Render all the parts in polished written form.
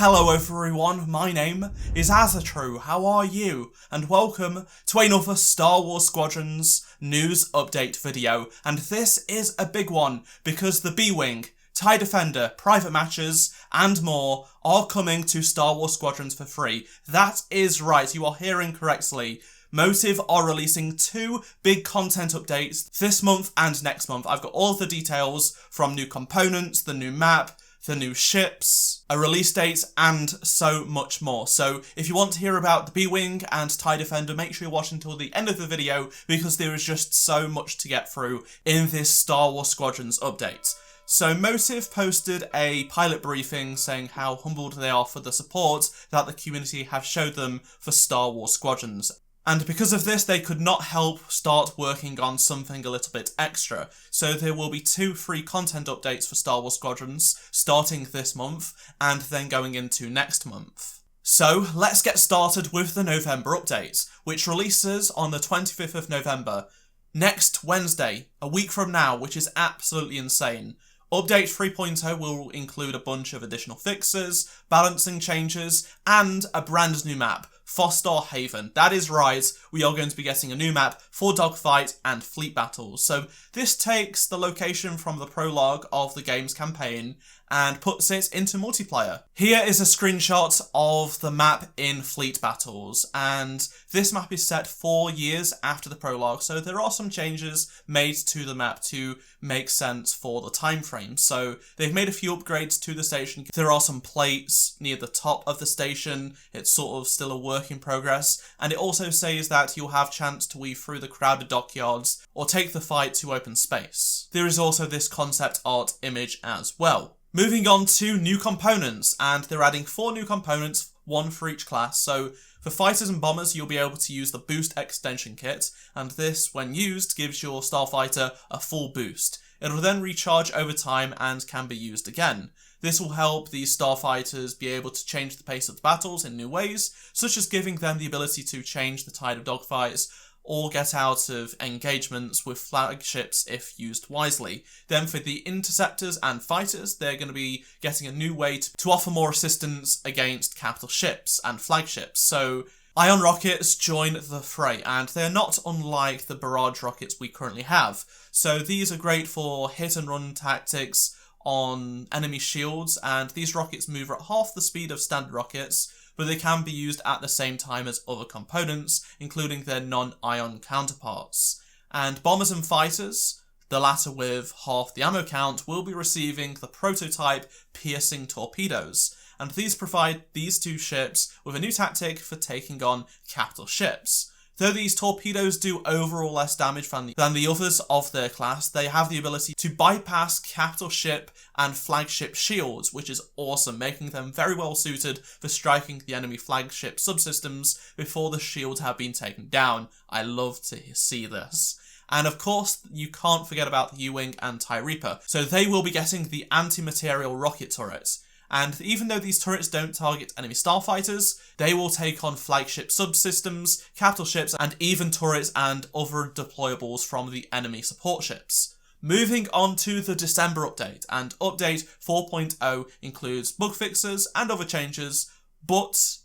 Hello everyone, my name is Azatru, how are you? And welcome to another Star Wars Squadrons news update video. And this is a big one because the B-Wing, TIE Defender, private matches and more are coming to Star Wars Squadrons for free. That is right, you are hearing correctly. Motive are releasing two big content updates this month and next month. I've got all of the details from new components, the new map, the new ships, a release date, and so much more. So if you want to hear about the B-Wing and TIE Defender, make sure you watch until the end of the video because there is just so much to get through in this Star Wars Squadrons update. So Motive posted a pilot briefing saying how humbled they are for the support that the community have showed them for Star Wars Squadrons. And because of this, they could not help start working on something a little bit extra. So there will be two free content updates for Star Wars Squadrons starting this month and then going into next month. So let's get started with the November update, which releases on the 25th of November, next Wednesday, a week from now, which is absolutely insane. Update 3.0 will include a bunch of additional fixes, balancing changes, and a brand new map, Fostar Haven. That is right, we are going to be getting a new map for dogfight and fleet battles. So this takes the location from the prologue of the game's campaign and puts it into multiplayer. Here is a screenshot of the map in fleet battles, and this map is set 4 years after the prologue, so there are some changes made to the map to make sense for the time frame. So they've made a few upgrades to the station. There are some plates near the top of the station. It's sort of still a work in progress, and it also says that you'll have chance to weave through the crowded dockyards or take the fight to open space. There is also this concept art image as well. Moving on to new components, and they're adding 4 new components, 1 for each class. So for fighters and bombers, you'll be able to use the boost extension kit, and this, when used, gives your starfighter a full boost. It will then recharge over time and can be used again. This will help these starfighters be able to change the pace of the battles in new ways, such as giving them the ability to change the tide of dogfights or get out of engagements with flagships if used wisely. Then for the interceptors and fighters, they're going to be getting a new way to offer more assistance against capital ships and flagships. So ion rockets join the fray, and they're not unlike the barrage rockets we currently have. So these are great for hit and run tactics on enemy shields, and these rockets move at half the speed of standard rockets, but they can be used at the same time as other components, including their non-ion counterparts. And bombers and fighters, the latter with half the ammo count, will be receiving the prototype piercing torpedoes, and these provide these two ships with a new tactic for taking on capital ships. Though these torpedoes do overall less damage than the others of their class, they have the ability to bypass capital ship and flagship shields, which is awesome, making them very well suited for striking the enemy flagship subsystems before the shields have been taken down. I love to see this. And of course, you can't forget about the U-Wing and TIE Reaper, so they will be getting the anti-material rocket turrets. And even though these turrets don't target enemy starfighters, they will take on flagship subsystems, capital ships, and even turrets and other deployables from the enemy support ships. Moving on to the December update, and update 4.0 includes bug fixes and other changes, but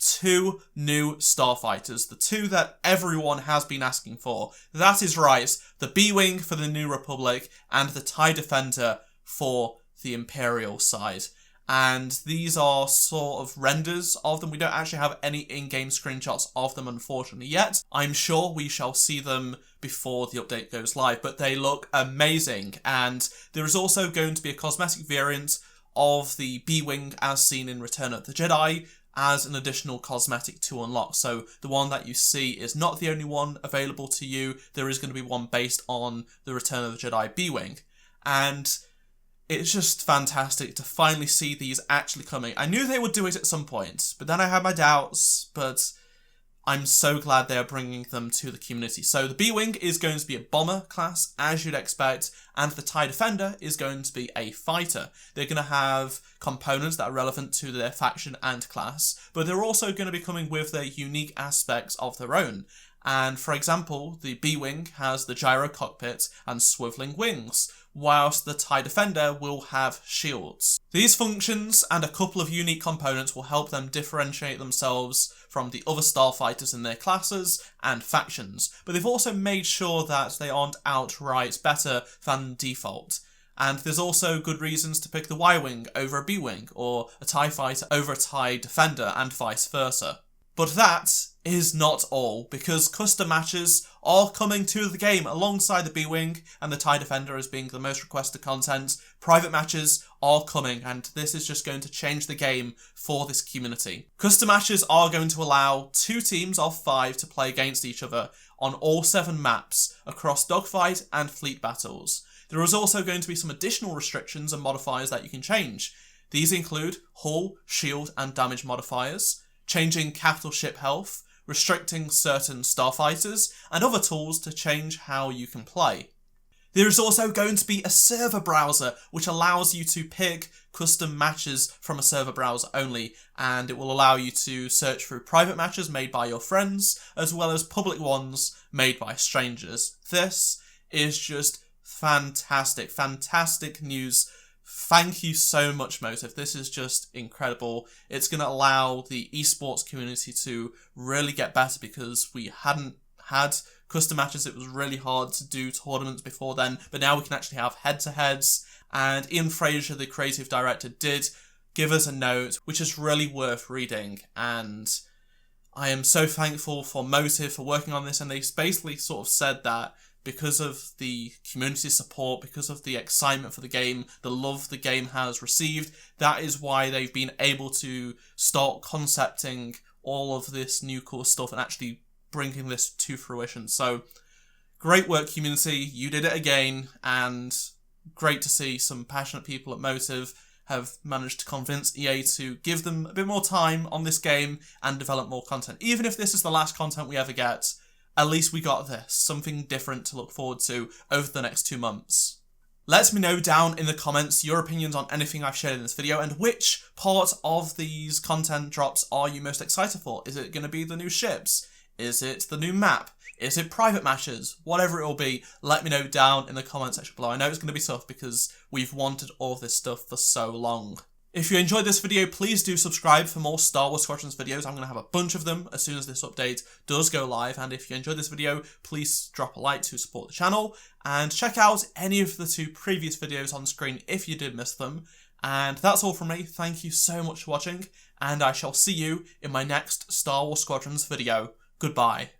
2 new starfighters, the 2 that everyone has been asking for. That is right, the B-Wing for the New Republic and the TIE Defender for the Imperial side. And these are sort of renders of them. We don't actually have any in-game screenshots of them, unfortunately, yet. I'm sure we shall see them before the update goes live, but they look amazing. And there is also going to be a cosmetic variant of the B-Wing as seen in Return of the Jedi as an additional cosmetic to unlock. So the one that you see is not the only one available to you. There is going to be one based on the Return of the Jedi B-Wing. And it's just fantastic to finally see these actually coming. I knew they would do it at some point, but then I had my doubts, but I'm so glad they're bringing them to the community. So the B-Wing is going to be a bomber class, as you'd expect, and the TIE Defender is going to be a fighter. They're going to have components that are relevant to their faction and class, but they're also going to be coming with their unique aspects of their own. And for example, the B-Wing has the gyro cockpit and swiveling wings, whilst the TIE Defender will have shields. These functions and a couple of unique components will help them differentiate themselves from the other starfighters in their classes and factions, but they've also made sure that they aren't outright better than default. And there's also good reasons to pick the Y-Wing over a B-Wing, or a TIE Fighter over a TIE Defender, and vice versa. But that is not all, because custom matches are coming to the game alongside the B-Wing and the TIE Defender as being the most requested content. Private matches are coming, and this is just going to change the game for this community. Custom matches are going to allow 2 teams of 5 to play against each other on all 7 maps across dogfight and fleet battles. There is also going to be some additional restrictions and modifiers that you can change. These include hull, shield and damage modifiers, changing capital ship health, restricting certain starfighters, and other tools to change how you can play. There is also going to be a server browser which allows you to pick custom matches from a server browser only, and it will allow you to search through private matches made by your friends as well as public ones made by strangers. This is just fantastic news. Thank you so much, Motive. This is just incredible. It's going to allow the esports community to really get better, because we hadn't had custom matches. It was really hard to do tournaments before then, but now we can actually have head-to-heads. And Ian Fraser, the creative director, did give us a note which is really worth reading, and I am so thankful for Motive for working on this. And they basically sort of said that because of the community support, because of the excitement for the game, the love the game has received, that is why they've been able to start concepting all of this new cool stuff and actually bringing this to fruition. So, great work, community. You did it again, and great to see some passionate people at Motive have managed to convince EA to give them a bit more time on this game and develop more content. Even if this is the last content we ever get, at least we got this, something different to look forward to over the next 2 months. Let me know down in the comments your opinions on anything I've shared in this video, and which part of these content drops are you most excited for? Is it going to be the new ships? Is it the new map? Is it private matches? Whatever it will be, let me know down in the comment section below. I know it's going to be tough because we've wanted all of this stuff for so long. If you enjoyed this video, please do subscribe for more Star Wars Squadrons videos. I'm going to have a bunch of them as soon as this update does go live. And if you enjoyed this video, please drop a like to support the channel. And check out any of the 2 previous videos on screen if you did miss them. And that's all from me. Thank you so much for watching, and I shall see you in my next Star Wars Squadrons video. Goodbye.